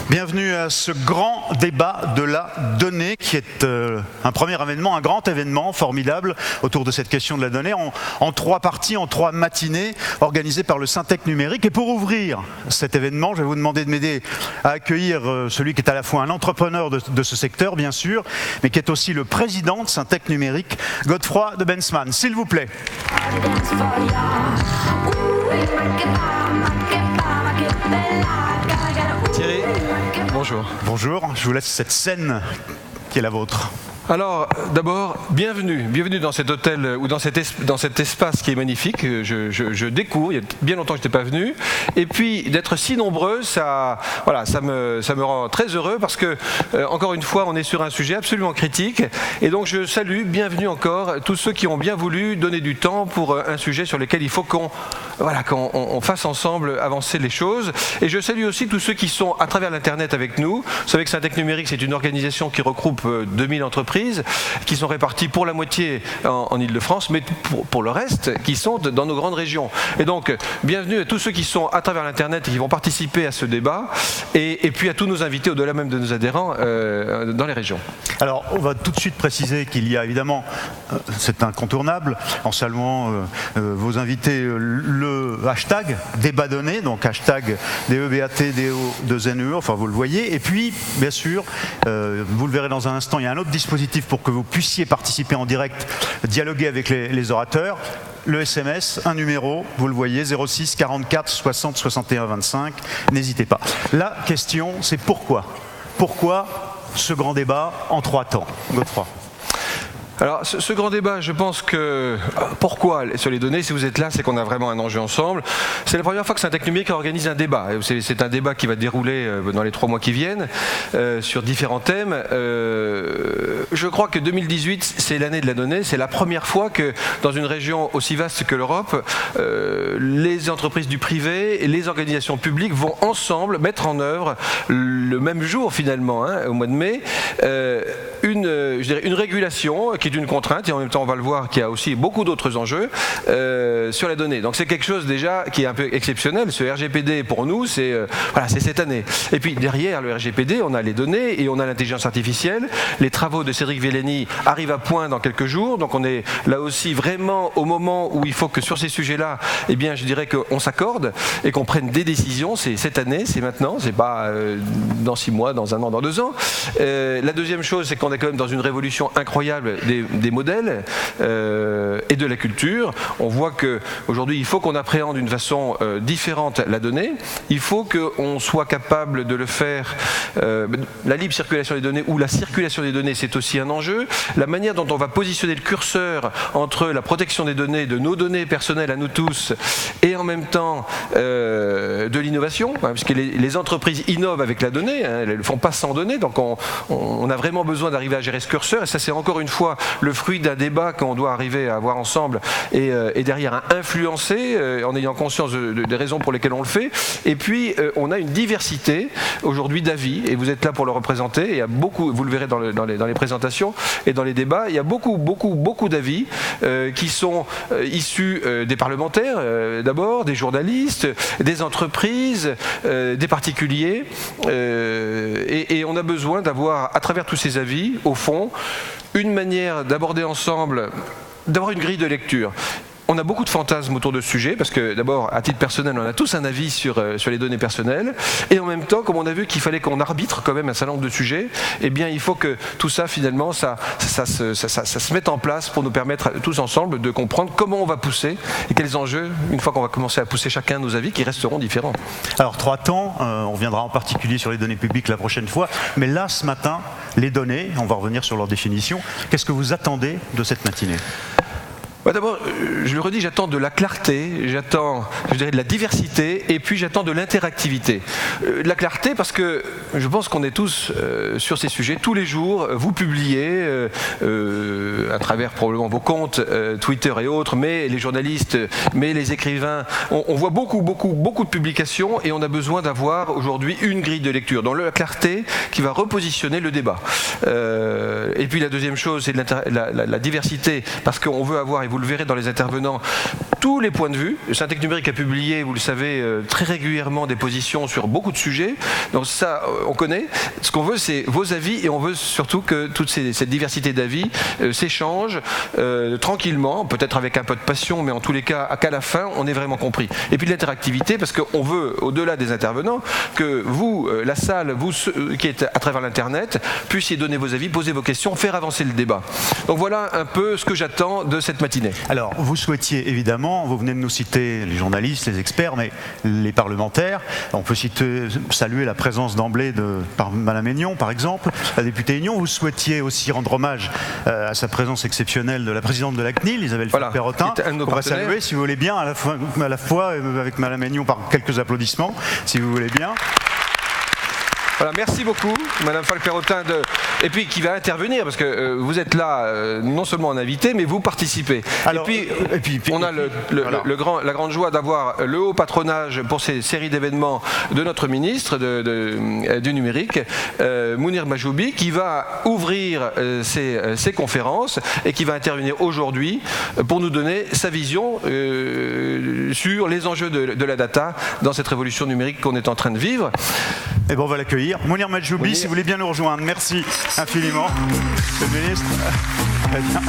Bienvenue à ce grand débat de la donnée qui est un premier événement, un grand événement formidable autour de cette question de la donnée en trois parties, en trois matinées organisées par le Syntec Numérique. Et pour ouvrir cet événement, je vais vous demander de m'aider à accueillir celui qui est à la fois un entrepreneur de ce secteur, bien sûr, mais qui est aussi le président de Syntec Numérique, Godefroy de Bensman. S'il vous plaît. Thierry, bonjour. Bonjour, je vous laisse cette scène qui est la vôtre. Alors, d'abord, bienvenue dans cet hôtel ou dans cet espace qui est magnifique. Je découvre, il y a bien longtemps que je n'étais pas venu. Et puis, d'être si nombreux, ça me rend très heureux parce que, encore une fois, on est sur un sujet absolument critique. Et donc, je salue, bienvenue encore, tous ceux qui ont bien voulu donner du temps pour un sujet sur lequel il faut qu'on fasse ensemble avancer les choses. Et je salue aussi tous ceux qui sont à travers l'Internet avec nous. Vous savez que Syntec Numérique, c'est une organisation qui regroupe 2000 entreprises qui sont répartis pour la moitié en Île-de-France, mais pour le reste, qui sont dans nos grandes régions. Et donc, bienvenue à tous ceux qui sont à travers l'Internet et qui vont participer à ce débat, et puis à tous nos invités, au-delà même de nos adhérents, dans les régions. Alors, on va tout de suite préciser qu'il y a évidemment, c'est incontournable, en saluant vos invités, le hashtag débat donné, donc hashtag DEBAT-DO2NE, enfin vous le voyez, et puis, bien sûr, vous le verrez dans un instant, il y a un autre dispositif pour que vous puissiez participer en direct, dialoguer avec les orateurs. Le SMS, un numéro, vous le voyez, 06 44 60 61 25. N'hésitez pas. La question, c'est pourquoi ? Pourquoi ce grand débat en 3 temps ? Godefroy. Alors, ce grand débat, je pense que... Pourquoi sur les données, si vous êtes là, c'est qu'on a vraiment un enjeu ensemble. C'est la première fois que Syntec Numérique organise un débat. C'est un débat qui va dérouler dans les 3 mois qui viennent, sur différents thèmes. Je crois que 2018, c'est l'année de la donnée. C'est la première fois que, dans une région aussi vaste que l'Europe, les entreprises du privé et les organisations publiques vont ensemble mettre en œuvre, le même jour finalement, au mois de mai, une régulation qui est une contrainte, et en même temps on va le voir qu'il y a aussi beaucoup d'autres enjeux sur la donnée. Donc c'est quelque chose déjà qui est un peu exceptionnel. Ce RGPD pour nous, c'est cette année. Et puis derrière le RGPD, on a les données et on a l'intelligence artificielle. Les travaux de Cédric Villani arrivent à point dans quelques jours, donc on est là aussi vraiment au moment où il faut que sur ces sujets-là, eh bien je dirais qu'on s'accorde et qu'on prenne des décisions. C'est cette année, c'est maintenant, c'est pas dans 6 mois, dans 1 an, dans 2 ans. La deuxième chose, c'est qu'on est quand même dans une révolution incroyable des modèles et de la culture. On voit qu'aujourd'hui, il faut qu'on appréhende d'une façon différente la donnée. Il faut qu'on soit capable de le faire. La libre circulation des données ou la circulation des données, c'est aussi un enjeu. La manière dont on va positionner le curseur entre la protection des données, de nos données personnelles à nous tous, et en même temps de l'innovation, puisque les entreprises innovent avec la donnée, elles ne le font pas sans données, donc on a vraiment besoin d'arriver à gérer ce curseur, et ça c'est encore une fois le fruit d'un débat qu'on doit arriver à avoir ensemble et derrière à influencer en ayant conscience des raisons pour lesquelles on le fait. Et puis on a une diversité aujourd'hui d'avis, et vous êtes là pour le représenter. Il y a beaucoup, vous le verrez dans les présentations et dans les débats, il y a beaucoup d'avis qui sont issus des parlementaires d'abord, des journalistes, des entreprises, des particuliers, et on a besoin d'avoir à travers tous ces avis, au fond, une manière d'aborder ensemble, d'avoir une grille de lecture. On a beaucoup de fantasmes autour de ce sujet, parce que d'abord, à titre personnel, on a tous un avis sur les données personnelles, et en même temps, comme on a vu qu'il fallait qu'on arbitre quand même un certain nombre de sujets, eh bien il faut que tout ça, finalement, ça se mette en place pour nous permettre tous ensemble de comprendre comment on va pousser, et quels enjeux, une fois qu'on va commencer à pousser chacun nos avis, qui resteront différents. Alors 3 temps, on reviendra en particulier sur les données publiques la prochaine fois, mais là, ce matin, les données, on va revenir sur leur définition. Qu'est-ce que vous attendez de cette matinée ? D'abord, je le redis, j'attends de la clarté, j'attends, je dirais, de la diversité, et puis j'attends de l'interactivité. De la clarté parce que je pense qu'on est tous sur ces sujets. Tous les jours, vous publiez, à travers probablement vos comptes, Twitter et autres, mais les journalistes, mais les écrivains, on voit beaucoup de publications, et on a besoin d'avoir aujourd'hui une grille de lecture, dans la clarté qui va repositionner le débat. Et puis la deuxième chose, c'est la diversité, parce qu'on veut avoir, et vous le verrez dans les intervenants, tous les points de vue. Syntec Numérique a publié, vous le savez, très régulièrement des positions sur beaucoup de sujets. Donc ça, on connaît. Ce qu'on veut, c'est vos avis et on veut surtout que toute cette diversité d'avis s'échange tranquillement, peut-être avec un peu de passion, mais en tous les cas, qu'à la fin, on ait vraiment compris. Et puis de l'interactivité, parce qu'on veut, au-delà des intervenants, que vous, la salle, vous qui êtes à travers l'Internet, puissiez donner vos avis, poser vos questions, faire avancer le débat. Donc voilà un peu ce que j'attends de cette matinée. Alors, vous souhaitiez évidemment, vous venez de nous citer les journalistes, les experts, mais les parlementaires. On peut saluer la présence d'emblée de Mme Aignon, par exemple, la députée Aignon. Vous souhaitiez aussi rendre hommage à sa présence exceptionnelle de la présidente de la CNIL, Isabelle Falk-Perrotin. On va saluer, si vous voulez bien, à la fois avec Mme Aignon par quelques applaudissements, si vous voulez bien. Voilà, merci beaucoup, Madame Falk-Perrotin, et puis qui va intervenir, parce que vous êtes là non seulement en invité, mais vous participez. Alors, et puis on a la grande joie d'avoir le haut patronage pour ces séries d'événements de notre ministre du numérique, Mounir Mahjoubi, qui va ouvrir ces conférences et qui va intervenir aujourd'hui pour nous donner sa vision sur les enjeux de la data dans cette révolution numérique qu'on est en train de vivre. Et bon, on va l'accueillir. Mounir Mahjoubi, si vous voulez bien nous rejoindre. Merci infiniment, Monsieur le ministre. Très bien.